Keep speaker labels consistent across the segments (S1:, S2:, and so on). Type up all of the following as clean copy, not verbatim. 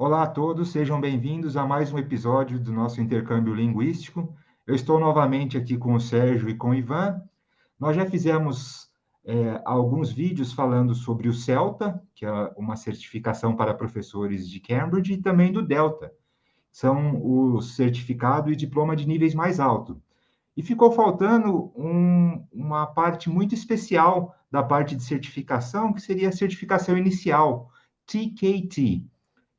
S1: Olá a todos, sejam bem-vindos a mais um episódio do nosso intercâmbio linguístico. Eu estou novamente aqui com o Sérgio e com o Ivan. Nós já fizemos alguns vídeos falando sobre o CELTA, que é uma certificação para professores de Cambridge, e também do Delta, são o certificado e diploma de níveis mais altos. E ficou faltando uma parte muito especial da parte de certificação, que seria a certificação inicial, TKT.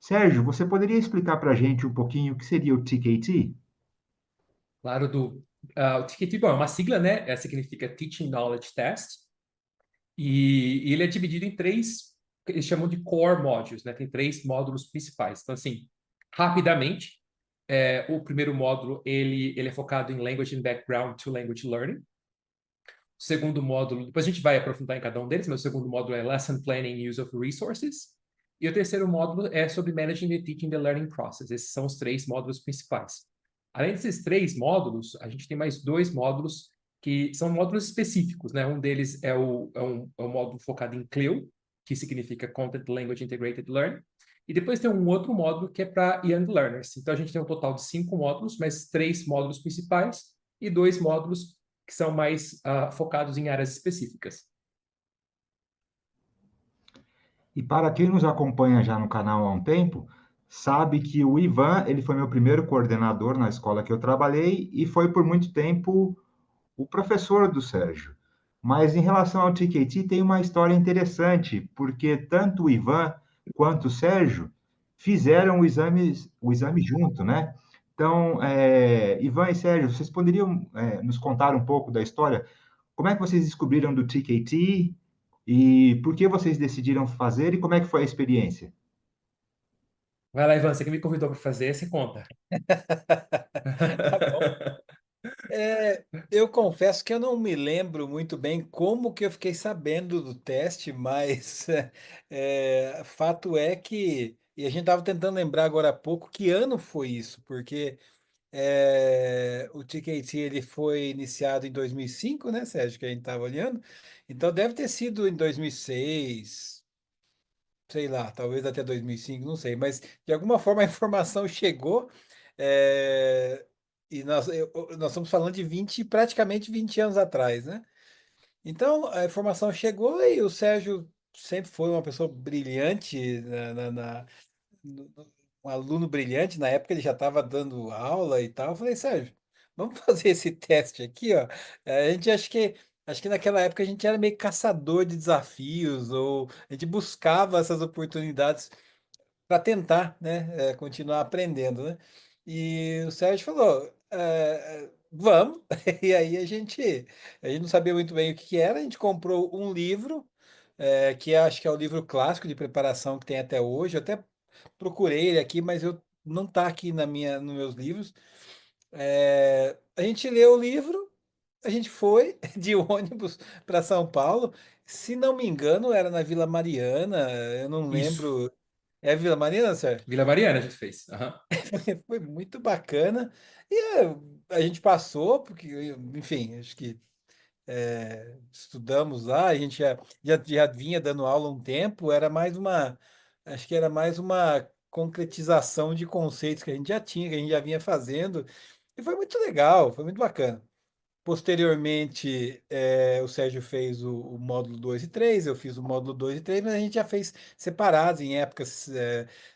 S1: Sérgio, você poderia explicar para a gente um pouquinho o que seria o TKT?
S2: Claro, o TKT, bom, é uma sigla, né? Significa Teaching Knowledge Test. E ele é dividido em três, que eles chamam de core modules, né? Tem três módulos principais. Então, assim, rapidamente, o primeiro módulo, ele é focado em Language and Background to Language Learning. O segundo módulo, depois a gente vai aprofundar em cada um deles, mas o segundo módulo é Lesson Planning and Use of Resources. E o terceiro módulo é sobre Managing the Teaching the Learning Process. Esses são os três módulos principais. Além desses três módulos, a gente tem mais dois módulos que são módulos específicos, né? Um deles é um módulo focado em CLIL, que significa Content Language Integrated Learning. E depois tem um outro módulo que é para Young Learners. Então, a gente tem um total de 5 módulos, mas 3 módulos principais e 2 módulos que são mais focados em áreas específicas.
S1: E para quem nos acompanha já no canal há um tempo, sabe que o Ivan, ele foi meu primeiro coordenador na escola que eu trabalhei e foi por muito tempo o professor do Sérgio. Mas em relação ao TKT, tem uma história interessante, porque tanto o Ivan quanto o Sérgio fizeram o exame junto, né? Então, Ivan e Sérgio, vocês poderiam nos contar um pouco da história? Como é que vocês descobriram do TKT e por que vocês decidiram fazer e como é que foi a experiência?
S2: Vai lá, Ivan, você que me convidou para fazer, você conta.
S3: Tá bom. Eu confesso que eu não me lembro muito bem como que eu fiquei sabendo do teste, mas fato é que, e a gente estava tentando lembrar agora há pouco que ano foi isso, porque o TKT ele foi iniciado em 2005, né, Sérgio, que a gente estava olhando, então deve ter sido em 2006, sei lá, talvez até 2005, não sei, mas de alguma forma a informação chegou, é, e nós estamos falando de 20, praticamente 20 anos atrás, né? Então a informação chegou e o Sérgio sempre foi uma pessoa brilhante, no- um aluno brilhante, na época ele já estava dando aula e tal. Eu falei, Sérgio, vamos fazer esse teste aqui, ó. A gente acho que naquela época a gente era meio caçador de desafios, ou a gente buscava essas oportunidades para tentar, né, continuar aprendendo, né? E o Sérgio falou, vamos. E aí a gente não sabia muito bem o que que era, a gente comprou um livro, que acho que é o livro clássico de preparação que tem até hoje. Eu até procurei ele aqui, mas eu não está aqui nos meus livros. A gente leu o livro, a gente foi de ônibus para São Paulo. Se não me engano, era na Vila Mariana, eu não
S2: Isso.
S3: lembro. É Vila Mariana, Sérgio?
S2: Vila Mariana a gente fez. Aham.
S3: Foi muito bacana. E a gente passou, porque, enfim, acho que estudamos lá, a gente já vinha dando aula há um tempo, acho que era mais uma concretização de conceitos que a gente já tinha, que a gente já vinha fazendo, e foi muito legal, foi muito bacana. Posteriormente, o Sérgio fez o módulo 2 e 3, eu fiz o módulo 2 e 3, mas a gente já fez separados, em épocas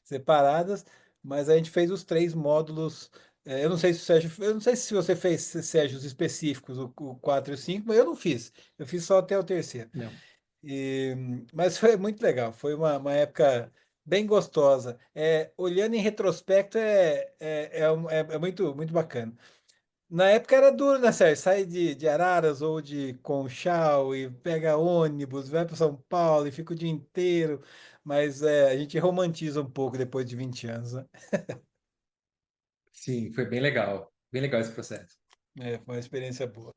S3: separadas, mas a gente fez os três módulos. Eu não sei se o Sérgio, eu não sei se você fez, Sérgio, os específicos, o 4 e o 5, mas eu não fiz. Eu fiz só até o terceiro.
S2: Não.
S3: E, mas foi muito legal, foi uma época bem gostosa. Olhando em retrospecto, é muito, muito bacana. Na época era duro, né, Sérgio? Sai de Araras ou de Conchal e pega ônibus, vai para São Paulo e fica o dia inteiro. Mas a gente romantiza um pouco depois de 20 anos, né?
S2: Sim, foi bem legal. Bem legal esse processo.
S3: Foi uma experiência boa.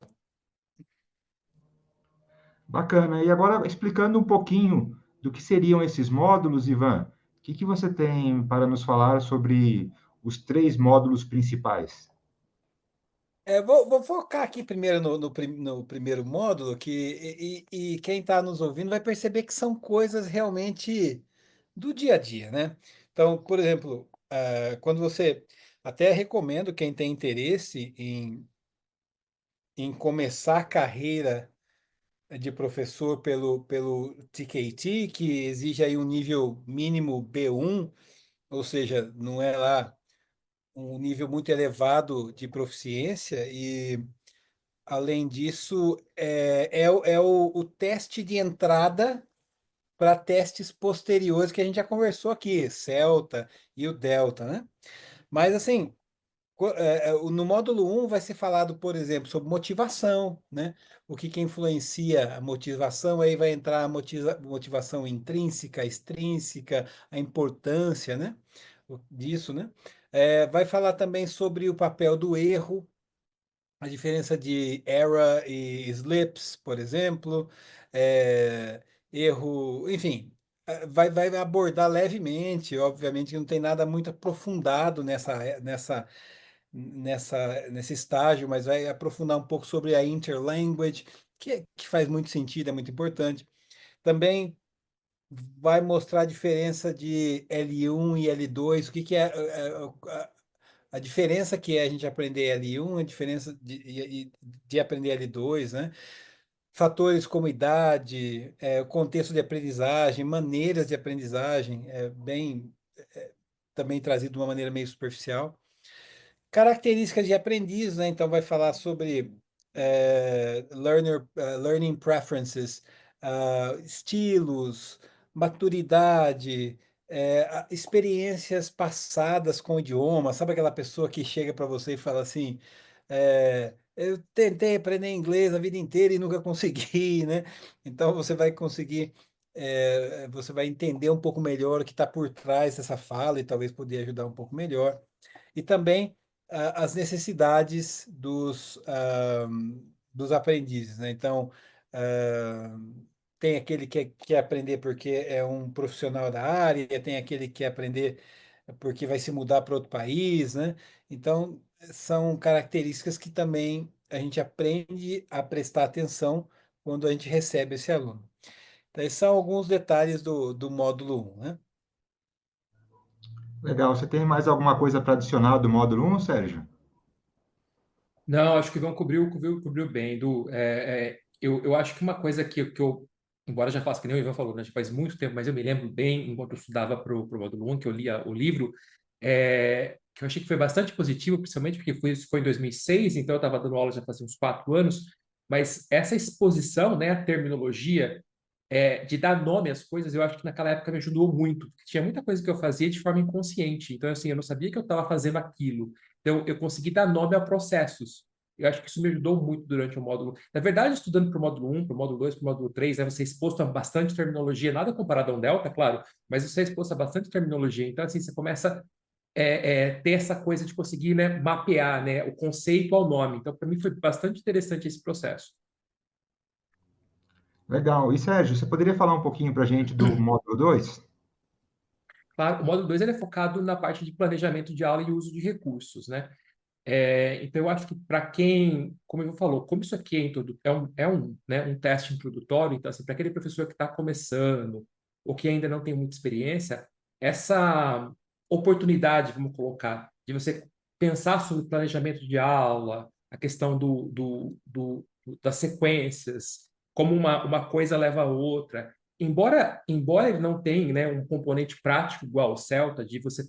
S1: Bacana. E agora, explicando um pouquinho do que seriam esses módulos, Ivan, o que que você tem para nos falar sobre os três módulos principais?
S3: Vou focar aqui primeiro no primeiro módulo, e quem está nos ouvindo vai perceber que são coisas realmente do dia a dia, né? Então, por exemplo, quando você... Até recomendo quem tem interesse em começar a carreira de professor pelo TKT, que exige aí um nível mínimo B1, ou seja, não é lá um nível muito elevado de proficiência, e além disso, o teste de entrada para testes posteriores que a gente já conversou aqui, Celta e o Delta, né? Mas assim, no módulo um vai ser falado, por exemplo, sobre motivação, né? O que que influencia a motivação, aí vai entrar a motivação intrínseca, extrínseca, a importância, né? Disso, né? Vai falar também sobre o papel do erro, a diferença de error e slips, por exemplo, erro, enfim, vai abordar levemente, obviamente que não tem nada muito aprofundado nesse estágio, mas vai aprofundar um pouco sobre a interlanguage, que faz muito sentido, é muito importante. Também vai mostrar a diferença de L1 e L2, o que que a diferença que é a gente aprender L1, a diferença de aprender L2, né? Fatores como idade, o contexto de aprendizagem, maneiras de aprendizagem, também trazido de uma maneira meio superficial. Características de aprendiz, né? Então vai falar sobre learning preferences, estilos, maturidade, experiências passadas com o idioma. Sabe aquela pessoa que chega para você e fala assim, eu tentei aprender inglês a vida inteira e nunca consegui, né? Então você vai entender um pouco melhor o que está por trás dessa fala e talvez poder ajudar um pouco melhor. E também as necessidades dos aprendizes, né? Então, ah, tem aquele que quer aprender porque é um profissional da área, tem aquele que quer aprender porque vai se mudar para outro país, né? Então, são características que também a gente aprende a prestar atenção quando a gente recebe esse aluno. Então, esses são alguns detalhes do módulo 1, né?
S1: Legal. Você tem mais alguma coisa para adicionar do módulo um, Sérgio?
S2: Não, acho que o Ivan cobriu bem. Eu acho que uma coisa que eu, embora já faça, que nem o Ivan falou, né, já faz muito tempo, mas eu me lembro bem, enquanto eu estudava para o módulo 1, que eu lia o livro, que eu achei que foi bastante positivo, principalmente porque isso foi em 2006, então eu estava dando aula já fazia uns 4 anos, mas essa exposição, né, à terminologia, de dar nome às coisas, eu acho que naquela época me ajudou muito, porque tinha muita coisa que eu fazia de forma inconsciente, então assim, eu não sabia que eu estava fazendo aquilo, então eu consegui dar nome a processos. Eu acho que isso me ajudou muito durante o módulo. Na verdade, estudando para o módulo 1, para o módulo 2, para o módulo 3, né, você é exposto a bastante terminologia, nada comparado a um Delta, claro, mas você é exposto a bastante terminologia. Então, assim, você começa ter essa coisa de conseguir, né, mapear, né, o conceito ao nome. Então, para mim, foi bastante interessante esse processo.
S1: Legal. E, Sérgio, você poderia falar um pouquinho para a gente do módulo 2?
S2: Claro, o módulo 2 ele é focado na parte de planejamento de aula e uso de recursos, né? Então, eu acho que para quem, como eu falou, como isso aqui né, um teste introdutório, então, assim, para aquele professor que está começando ou que ainda não tem muita experiência, essa oportunidade, vamos colocar, de você pensar sobre planejamento de aula, a questão das sequências, como uma coisa leva a outra. Embora ele não tenha, né, um componente prático igual ao Celta, de você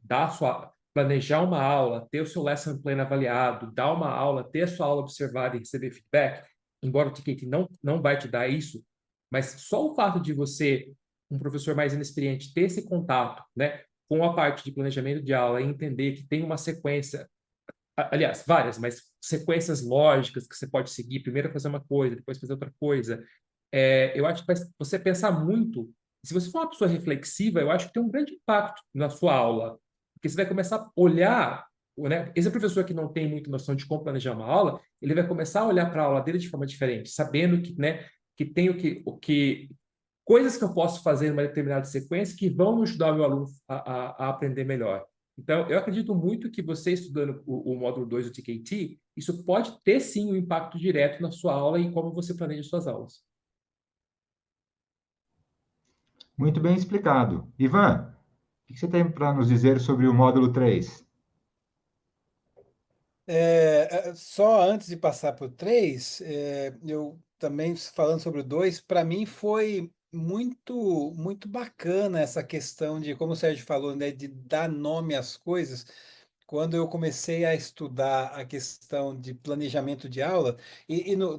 S2: dar a sua planejar uma aula, ter o seu lesson plan avaliado, dar uma aula, ter a sua aula observada e receber feedback, embora o Ticket não vai te dar isso, mas só o fato de você, um professor mais inexperiente, ter esse contato, né, com a parte de planejamento de aula e entender que tem uma sequência, aliás, várias, mas sequências lógicas que você pode seguir, primeiro fazer uma coisa, depois fazer outra coisa. Eu acho que você pensar muito, se você for uma pessoa reflexiva, eu acho que tem um grande impacto na sua aula, porque você vai começar a olhar, né? Esse professor que não tem muita noção de como planejar uma aula, ele vai começar a olhar para a aula dele de forma diferente, sabendo que, né, que tem o que coisas que eu posso fazer em uma determinada sequência que vão ajudar o meu aluno a aprender melhor. Então, eu acredito muito que você estudando o módulo 2 do TKT, isso pode ter sim um impacto direto na sua aula e como você planeja suas aulas.
S1: Muito bem explicado. Ivan, que você tem para nos dizer sobre o módulo 3?
S3: Só antes de passar para o 3, eu também falando sobre o 2, para mim foi muito bacana essa questão de, como o Sérgio falou, né, de dar nome às coisas. Quando eu comecei a estudar a questão de planejamento de aula,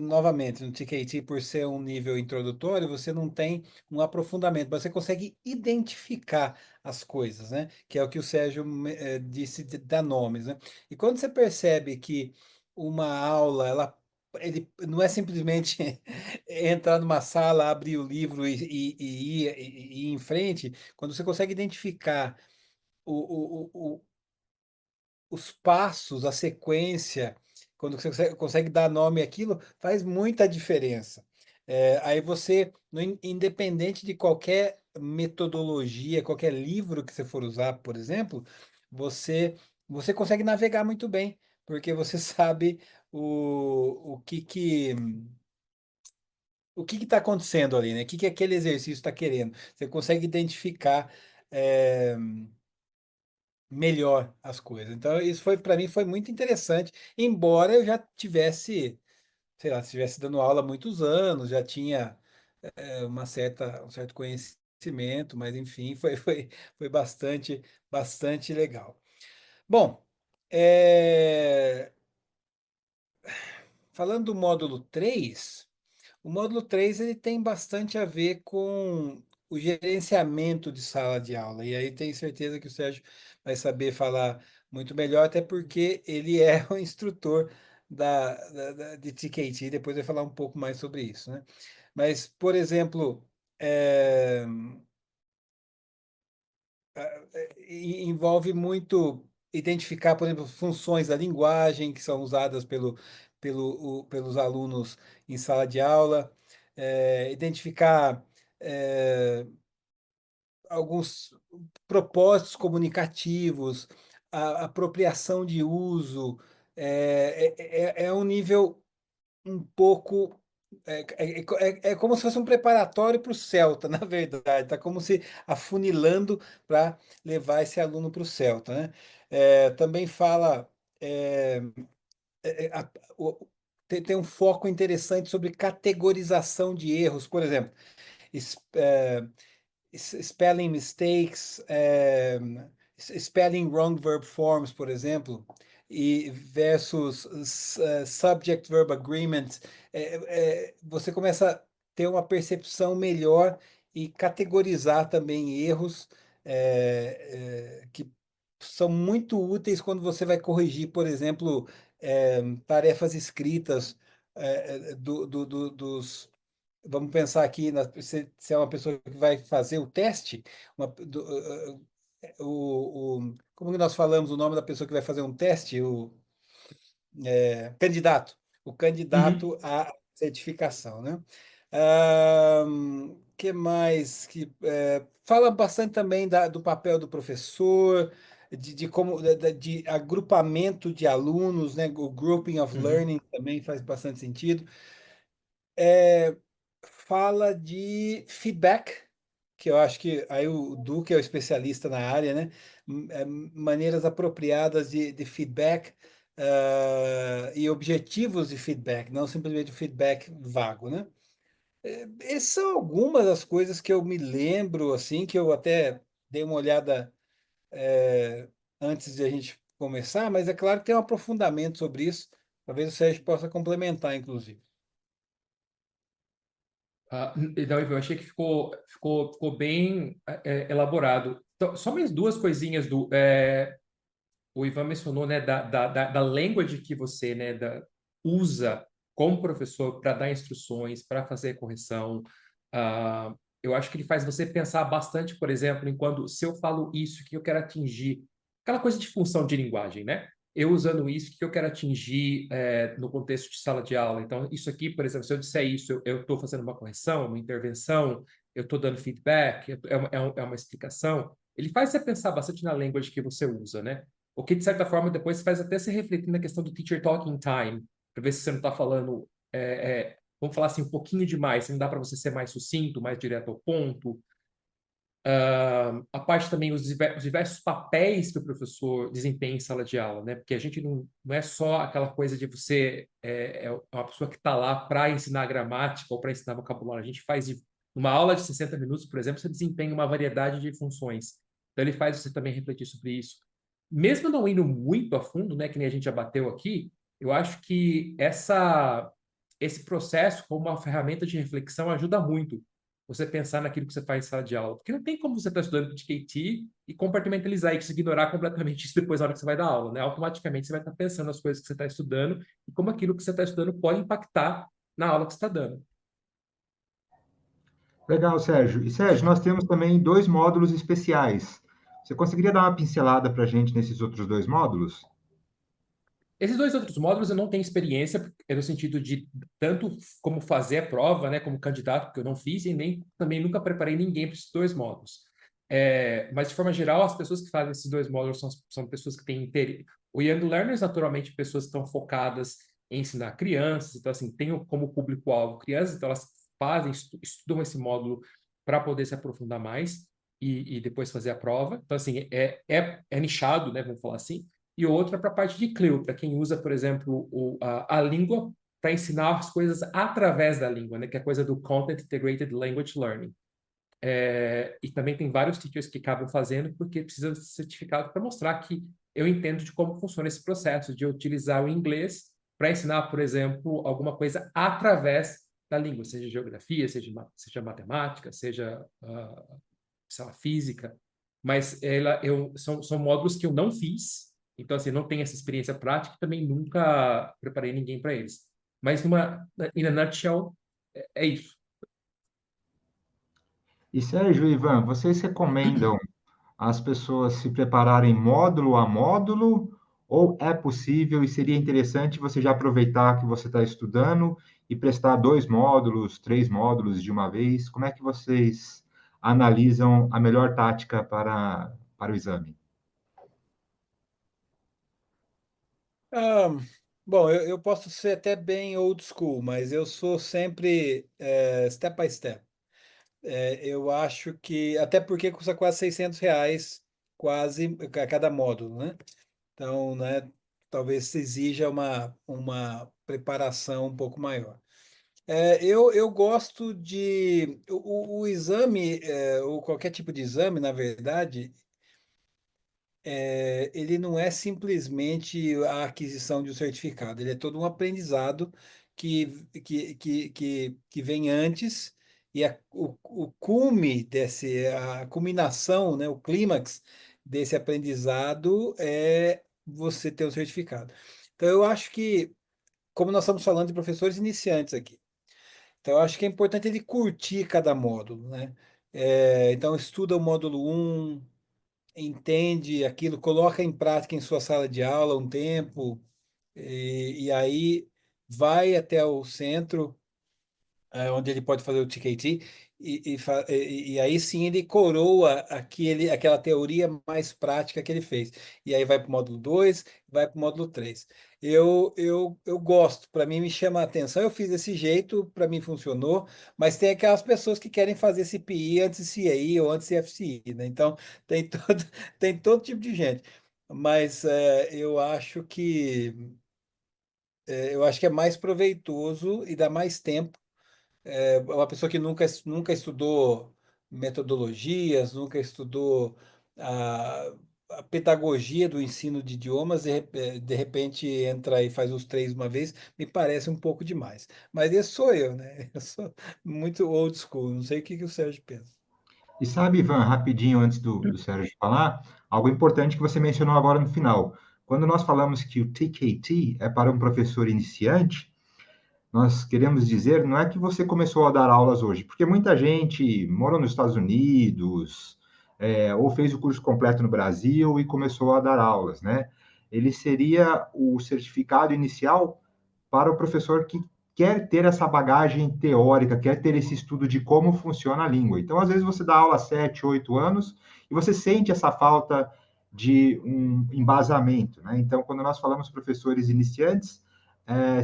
S3: novamente, no TKT, por ser um nível introdutório, você não tem um aprofundamento, mas você consegue identificar as coisas, né? Que é o que o Sérgio disse de dar nomes, né? E quando você percebe que uma aula, ele não é simplesmente entrar numa sala, abrir o livro e ir em frente, quando você consegue identificar os passos, a sequência, quando você consegue dar nome àquilo, faz muita diferença. Aí você, independente de qualquer metodologia, qualquer livro que você for usar, por exemplo, você, você consegue navegar muito bem, porque você sabe o que está acontecendo ali, né? O que aquele exercício está querendo. Você consegue identificar. eh, Melhor as coisas. Então, isso foi para mim foi muito interessante, embora eu já tivesse, sei lá, estivesse dando aula há muitos anos, já tinha um certo conhecimento, mas enfim, foi bastante legal. Bom, é, falando do módulo 3. O módulo 3 ele tem bastante a ver com o gerenciamento de sala de aula. E aí tenho certeza que o Sérgio vai saber falar muito melhor, até porque ele é o instrutor de TKT. Depois vai falar um pouco mais sobre isso, né? Mas, por exemplo, é, envolve muito identificar, por exemplo, funções da linguagem que são usadas pelos alunos em sala de aula, identificar alguns propósitos comunicativos, a apropriação de uso, é um nível um pouco. É como se fosse um preparatório para o Celta, na verdade. Está como se afunilando para levar esse aluno para o Celta, né? Também fala. é, é, a- o- tem um foco interessante sobre categorização de erros, por exemplo, es- é, spelling mistakes, spelling wrong verb forms, por exemplo, e versus subject verb agreement, você começa a ter uma percepção melhor e categorizar também erros que são muito úteis quando você vai corrigir, por exemplo, tarefas escritas dos. Vamos pensar aqui, se é uma pessoa que vai fazer o teste, como que nós falamos o nome da pessoa que vai fazer um teste? Candidato. O
S2: Uhum.
S3: candidato à certificação, né? Que mais? Fala bastante também do papel do professor, de como de agrupamento de alunos, né? O grouping of
S2: Uhum.
S3: learning também faz bastante sentido. É, Fala de feedback, que eu acho que aí o Duque é o especialista na área, né? Maneiras apropriadas de feedback, e objetivos de feedback, não simplesmente o feedback vago, né? Essas são algumas das coisas que eu me lembro, assim, que eu até dei uma olhada, antes de a gente começar, mas é claro que tem um aprofundamento sobre isso. Talvez o Sérgio possa complementar, inclusive.
S2: Então, Ivan, eu achei que ficou bem elaborado. Então, só mais duas coisinhas o Ivan mencionou, né, da language que você, né, usa como professor para dar instruções, para fazer correção. Ah, eu acho que ele faz você pensar bastante, por exemplo, em quando, se eu falo isso, que eu quero atingir, aquela coisa de função de linguagem, né? Eu usando isso, que eu quero atingir no contexto de sala de aula. Então, isso aqui, por exemplo, se eu disser isso, eu estou fazendo uma correção, uma intervenção, eu estou dando feedback, é uma explicação. Ele faz você pensar bastante na language que você usa, né? O que, de certa forma, depois faz até se refletir na questão do teacher talking time, para ver se você não está falando, vamos falar assim, um pouquinho demais, se não dá para você ser mais sucinto, mais direto ao ponto. A parte também, os diversos papéis que o professor desempenha em sala de aula, né? Porque a gente não é só aquela coisa de você é uma pessoa que está lá para ensinar gramática ou para ensinar vocabulário. A gente faz uma aula de 60 minutos, por exemplo, você desempenha uma variedade de funções. Então, ele faz você também refletir sobre isso. Mesmo não indo muito a fundo, né? Que nem a gente já bateu aqui, eu acho que esse processo, como uma ferramenta de reflexão, ajuda muito você pensar naquilo que você faz em sala de aula. Porque não tem como você estar estudando de KT e compartimentalizar isso, ignorar completamente isso depois na hora que você vai dar aula, né? Automaticamente você vai estar pensando nas coisas que você está estudando e como aquilo que você está estudando pode impactar na aula que você está dando.
S1: Legal, Sérgio. E, Sérgio, nós temos também 2 módulos especiais. Você conseguiria dar uma pincelada para a gente nesses outros 2 módulos?
S2: Esses dois outros módulos eu não tenho experiência, no sentido de tanto como fazer a prova, né, como candidato, porque eu não fiz, e nem também nunca preparei ninguém para esses dois módulos. Mas, de forma geral, as pessoas que fazem esses dois módulos são pessoas que têm interesse. O Young Learners, naturalmente, pessoas que estão focadas em ensinar crianças, então, assim, tem como público-alvo crianças, então elas estudam esse módulo para poder se aprofundar mais e depois fazer a prova. Então, assim, é nichado, né, vamos falar assim, e outra para a parte de CLIL, para quem usa, por exemplo, a língua para ensinar as coisas através da língua, né? Que é a coisa do Content Integrated Language Learning. E também tem vários teachers que acabam fazendo porque precisa de certificado para mostrar que eu entendo de como funciona esse processo de utilizar o inglês para ensinar, por exemplo, alguma coisa através da língua, seja geografia, seja matemática, seja sei lá, física. Mas são módulos que eu não fiz, então, assim, não tenho essa experiência prática e também nunca preparei ninguém para eles. Mas, in a nutshell, é isso.
S1: E, Sérgio e Ivan, vocês recomendam as pessoas se prepararem módulo a módulo, ou é possível e seria interessante você já aproveitar que você está estudando e prestar 2 módulos, 3 módulos de uma vez? Como é que vocês analisam a melhor tática para o exame?
S3: Ah, bom, eu posso ser até bem old school, mas eu sou sempre step by step. Eu acho que, até porque custa quase R$ 600, quase a cada módulo, né? Então, né, talvez exija uma preparação um pouco maior. Eu gosto de. O exame, ou qualquer tipo de exame, na verdade, ele não é simplesmente a aquisição de um certificado, ele é todo um aprendizado que vem antes, e o cume a culminação, né, o clímax desse aprendizado é você ter o certificado. Então, eu acho que, como nós estamos falando de professores iniciantes aqui, então eu acho que é importante ele curtir cada módulo, né? Então, estuda o módulo 1, entende aquilo, coloca em prática em sua sala de aula um tempo, e aí vai até o centro, onde ele pode fazer o TKT, e aí sim ele coroa aquela teoria mais prática que ele fez. E aí vai para o módulo 2, vai para o módulo 3. Eu gosto, para mim me chama a atenção. Eu fiz desse jeito, para mim funcionou, mas tem aquelas pessoas que querem fazer CPI antes de CAI ou antes de FCI, né? Então tem todo, tem todo tipo de gente. Mas eu acho que é mais proveitoso e dá mais tempo, uma pessoa que nunca estudou metodologias, nunca estudou a, a pedagogia do ensino de idiomas, de repente entra e faz os três uma vez, me parece um pouco demais. Mas esse sou eu, né? Eu sou muito old school, não sei o que o Sérgio pensa.
S1: E sabe, Ivan, rapidinho antes do Sérgio falar, algo importante que você mencionou agora no final. Quando nós falamos que o TKT é para um professor iniciante, nós queremos dizer, não é que você começou a dar aulas hoje, porque muita gente morou nos Estados Unidos, ou fez o curso completo no Brasil e começou a dar aulas, né? Ele seria o certificado inicial para o professor que quer ter essa bagagem teórica, quer ter esse estudo de como funciona a língua. Então, às vezes, você dá aula há 7, 8 anos e você sente essa falta de um embasamento, né? Então, quando nós falamos professores iniciantes,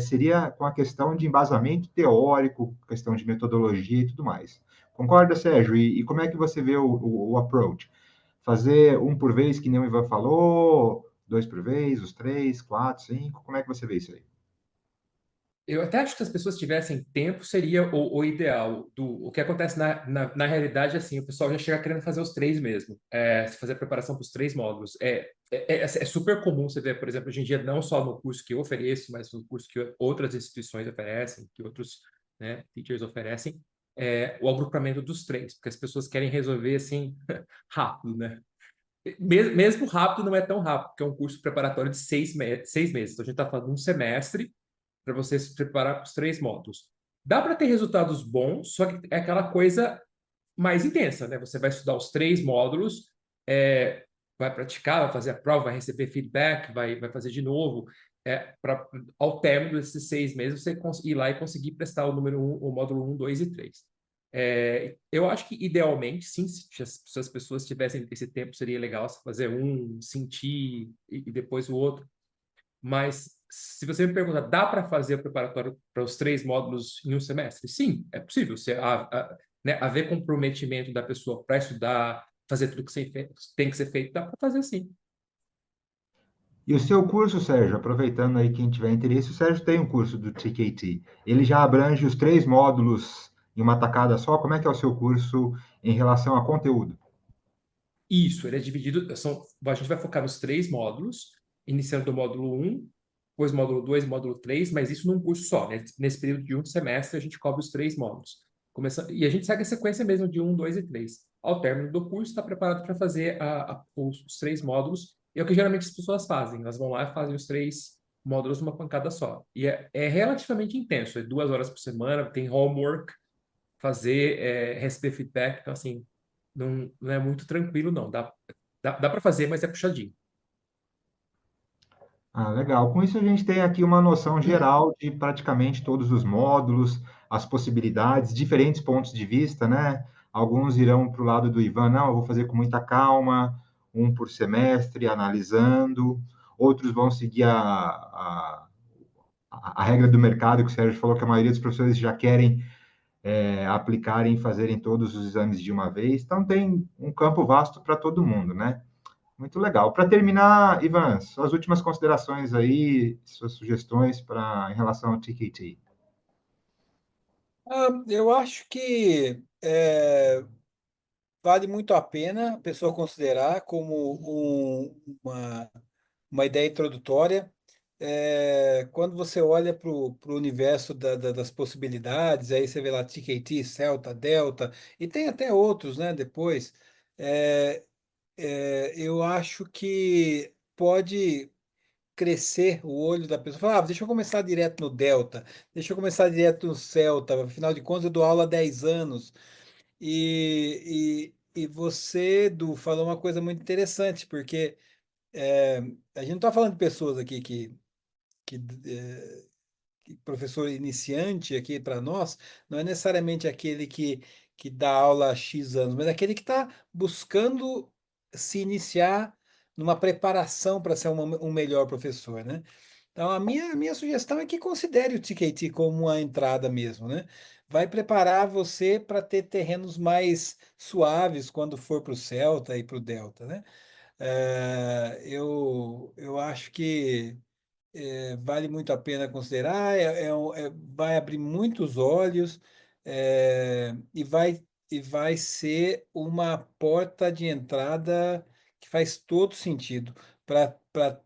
S1: seria com a questão de embasamento teórico, questão de metodologia e tudo mais. Concorda, Sérgio? E como é que você vê o approach? Fazer um por vez, que nem o Ivan falou, dois por vez, os três, quatro, cinco, como é que você vê isso aí?
S2: Eu até acho que se as pessoas tivessem tempo, seria o ideal. O que acontece na realidade, é assim, o pessoal já chega querendo fazer os três mesmo, se fazer a preparação para os três módulos. É super comum você ver, por exemplo, hoje em dia, não só no curso que eu ofereço, mas no curso que outras instituições oferecem, que outros, né, teachers oferecem, o agrupamento dos três, porque as pessoas querem resolver assim rápido, né? Mesmo rápido não é tão rápido, porque é um curso preparatório de 6 meses. Então a gente está falando de um semestre para você se preparar para os três módulos. Dá para ter resultados bons, só que é aquela coisa mais intensa, né? Você vai estudar os três módulos, vai praticar, vai fazer a prova, vai receber feedback, vai fazer de novo. Ao término desses 6 meses, você ir lá e conseguir prestar o módulo um, 2 e 3. Eu acho que, idealmente, sim, se as pessoas tivessem esse tempo, seria legal você fazer um, sentir e depois o outro. Mas se você me pergunta, dá para fazer o preparatório para os três módulos em um semestre? Sim, é possível. Né, haver comprometimento da pessoa para estudar, fazer tudo que tem que ser feito, dá para fazer sim.
S1: E o seu curso, Sérgio, aproveitando aí quem tiver interesse, o Sérgio tem um curso do TKT. Ele já abrange os três módulos em uma tacada só? Como é que é o seu curso em relação a conteúdo?
S2: Isso, ele é dividido. A gente vai focar nos três módulos, iniciando do módulo um, depois módulo 2, módulo 3, mas isso num curso só, né? Nesse período de um semestre, a gente cobre os três módulos. E a gente segue a sequência mesmo de um, 2 e 3. Ao término do curso, está preparado para fazer os três módulos. E é o que geralmente as pessoas fazem. Elas vão lá e fazem os três módulos numa pancada só. E é relativamente intenso. É 2 horas por semana, tem homework, fazer, receber feedback. Então, assim, não é muito tranquilo, não. Dá para fazer, mas é puxadinho.
S1: Ah, legal. Com isso, a gente tem aqui uma noção geral de praticamente todos os módulos, as possibilidades, diferentes pontos de vista, né? Alguns irão para o lado do Ivan, não, eu vou fazer com muita calma, um por semestre, analisando. Outros vão seguir a regra do mercado, que o Sérgio falou que a maioria dos professores já querem aplicarem e fazerem todos os exames de uma vez. Então, tem um campo vasto para todo mundo, né? Muito legal. Para terminar, Ivan, suas últimas considerações aí, suas sugestões em relação ao TKT.
S3: Eu acho que vale muito a pena a pessoa considerar como uma ideia introdutória. Quando você olha para o universo das possibilidades, aí você vê lá TKT, Celta, Delta, e tem até outros, né, depois. É, eu acho que pode crescer o olho da pessoa. Falar, deixa eu começar direto no Delta, deixa eu começar direto no Celta, afinal de contas eu dou aula há 10 anos. E você, Edu, falou uma coisa muito interessante, porque é, a gente não está falando de pessoas aqui que professor iniciante aqui para nós, não é necessariamente aquele que dá aula há X anos, mas aquele que está buscando se iniciar numa preparação para ser um melhor professor, né? Então, a minha sugestão é que considere o TKT como uma entrada mesmo, né? Vai preparar você para ter terrenos mais suaves quando for para o Celta e para o Delta, né? Eu acho que vale muito a pena considerar, vai abrir muitos olhos, e vai ser uma porta de entrada que faz todo sentido para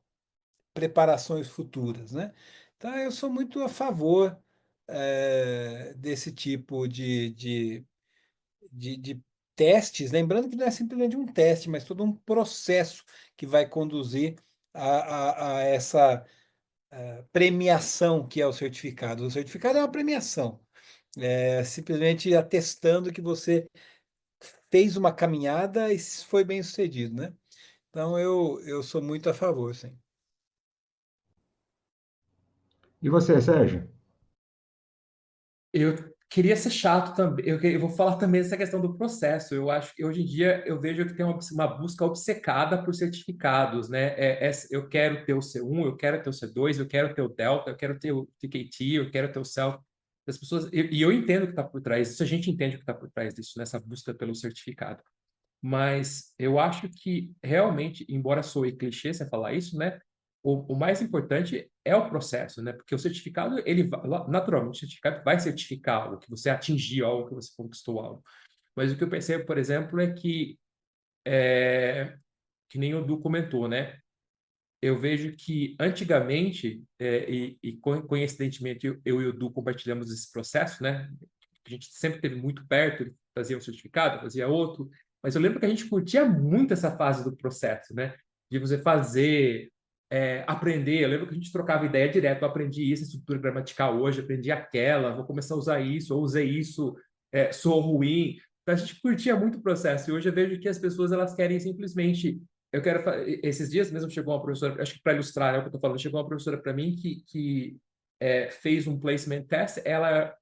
S3: preparações futuras, né? Então, eu sou muito a favor desse tipo de testes, lembrando que não é simplesmente um teste, mas todo um processo que vai conduzir a essa premiação que é o certificado. O certificado é uma premiação, simplesmente atestando que você fez uma caminhada e foi bem sucedido, né? Então eu sou muito a favor, sim.
S1: E você, Sérgio?
S2: Eu queria ser chato também. Eu vou falar também dessa questão do processo. Eu acho que hoje em dia eu vejo que tem uma busca obcecada por certificados, né? Eu quero ter o C1, eu quero ter o C2, eu quero ter o Delta, eu quero ter o TKT, eu quero ter o CELF. As pessoas, e eu entendo o que está por trás disso, a gente entende o que está por trás disso, nessa busca pelo certificado. Mas eu acho que realmente, embora soe clichê você falar isso, né? O mais importante é o processo, né? Porque o certificado, naturalmente, o certificado vai certificar algo, que você atingiu algo, que você conquistou algo. Mas o que eu percebo, por exemplo, é que nem o Du comentou, né? Eu vejo que antigamente, coincidentemente, eu e o Du compartilhamos esse processo, né? A gente sempre esteve muito perto, ele fazia um certificado, fazia outro, mas eu lembro que a gente curtia muito essa fase do processo, né? De você fazer, aprender. Eu lembro que a gente trocava ideia direto. Eu aprendi isso, estrutura gramatical hoje, aprendi aquela, vou começar a usar isso, ou usei isso, sou ruim. Então, a gente curtia muito o processo. E hoje eu vejo que as pessoas elas querem simplesmente. Esses dias mesmo chegou uma professora, acho que para ilustrar, né, o que eu estou falando, chegou uma professora para mim que fez um placement test. Ela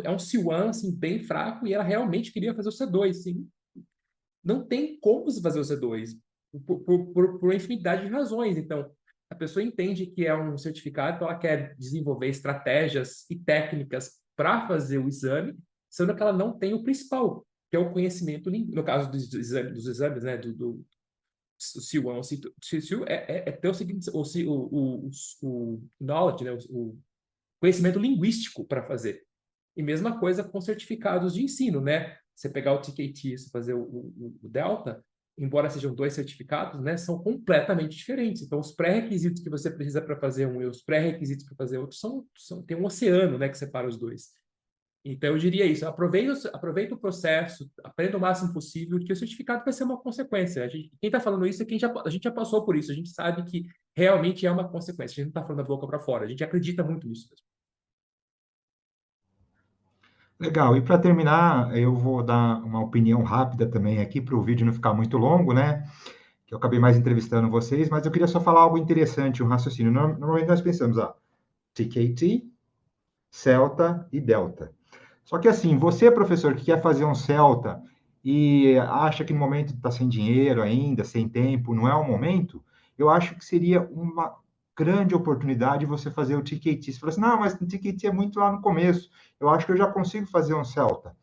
S2: é um C1 assim, bem fraco e ela realmente queria fazer o C2. Assim. Não tem como você fazer o C2 por uma infinidade de razões. Então, a pessoa entende que é um certificado, então ela quer desenvolver estratégias e técnicas para fazer o exame, sendo que ela não tem o principal, que é o conhecimento, no caso dos exames, né, do C1, C2, é ter o seguinte, o knowledge, né, o conhecimento linguístico para fazer. E mesma coisa com certificados de ensino, né? Você pegar o TKT, você fazer o Delta, embora sejam dois certificados, né, são completamente diferentes. Então, os pré-requisitos que você precisa para fazer um e os pré-requisitos para fazer outro tem um oceano, né, que separa os dois. Então, eu diria isso: aproveita o processo, aprenda o máximo possível, que o certificado vai ser uma consequência. Quem está falando isso é a gente já passou por isso, a gente sabe que realmente é uma consequência, a gente não está falando da boca para fora, a gente acredita muito nisso mesmo.
S1: Legal. E para terminar, eu vou dar uma opinião rápida também aqui para o vídeo não ficar muito longo, né? Que eu acabei mais entrevistando vocês, mas eu queria só falar algo interessante, um raciocínio. Normalmente nós pensamos, TKT, Celta e Delta. Só que assim, você, professor, que quer fazer um Celta e acha que no momento está sem dinheiro ainda, sem tempo, não é o momento, eu acho que seria uma grande oportunidade você fazer o TKT. Você fala assim, não, mas o TKT é muito lá no começo, eu acho que eu já consigo fazer um Celta.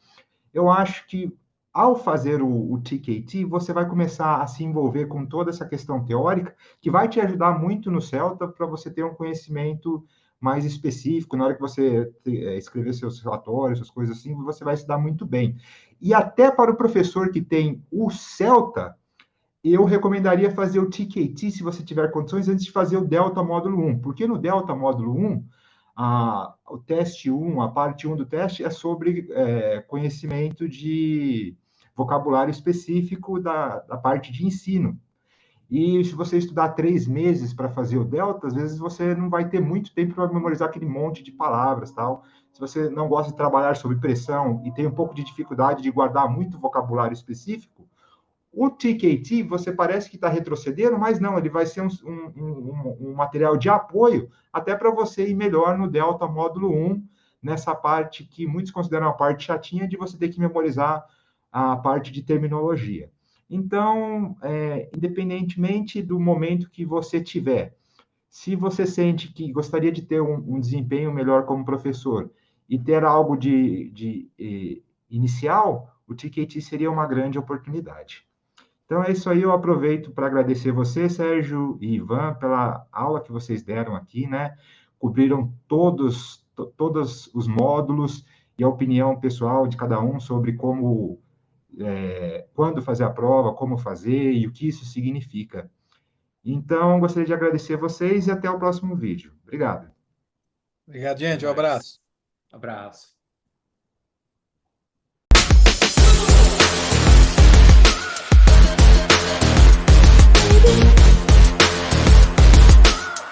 S1: Eu acho que ao fazer o TKT, você vai começar a se envolver com toda essa questão teórica, que vai te ajudar muito no Celta para você ter um conhecimento mais específico. Na hora que você escrever seus relatórios, suas coisas assim, você vai se dar muito bem. E até para o professor que tem o Celta, eu recomendaria fazer o TKT, se você tiver condições, antes de fazer o Delta Módulo 1, porque no Delta Módulo 1, o teste 1, a parte 1 do teste é sobre conhecimento de vocabulário específico da parte de ensino. E se você estudar 3 meses para fazer o Delta, às vezes você não vai ter muito tempo para memorizar aquele monte de palavras, tal. Se você não gosta de trabalhar sob pressão e tem um pouco de dificuldade de guardar muito vocabulário específico, o TKT, você parece que está retrocedendo, mas não, ele vai ser um material de apoio até para você ir melhor no Delta Módulo 1, nessa parte que muitos consideram a parte chatinha de você ter que memorizar a parte de terminologia. Então, independentemente do momento que você tiver, se você sente que gostaria de ter um desempenho melhor como professor e ter algo de inicial, o TKT seria uma grande oportunidade. Então é isso aí, eu aproveito para agradecer você, Sérgio e Ivan, pela aula que vocês deram aqui, né? Cobriram todos os módulos e a opinião pessoal de cada um sobre quando fazer a prova, como fazer e o que isso significa. Então, gostaria de agradecer vocês e até o próximo vídeo. Obrigado.
S3: Obrigado,
S2: Até
S3: gente. Um
S2: mais.
S3: abraço.
S2: Abraço.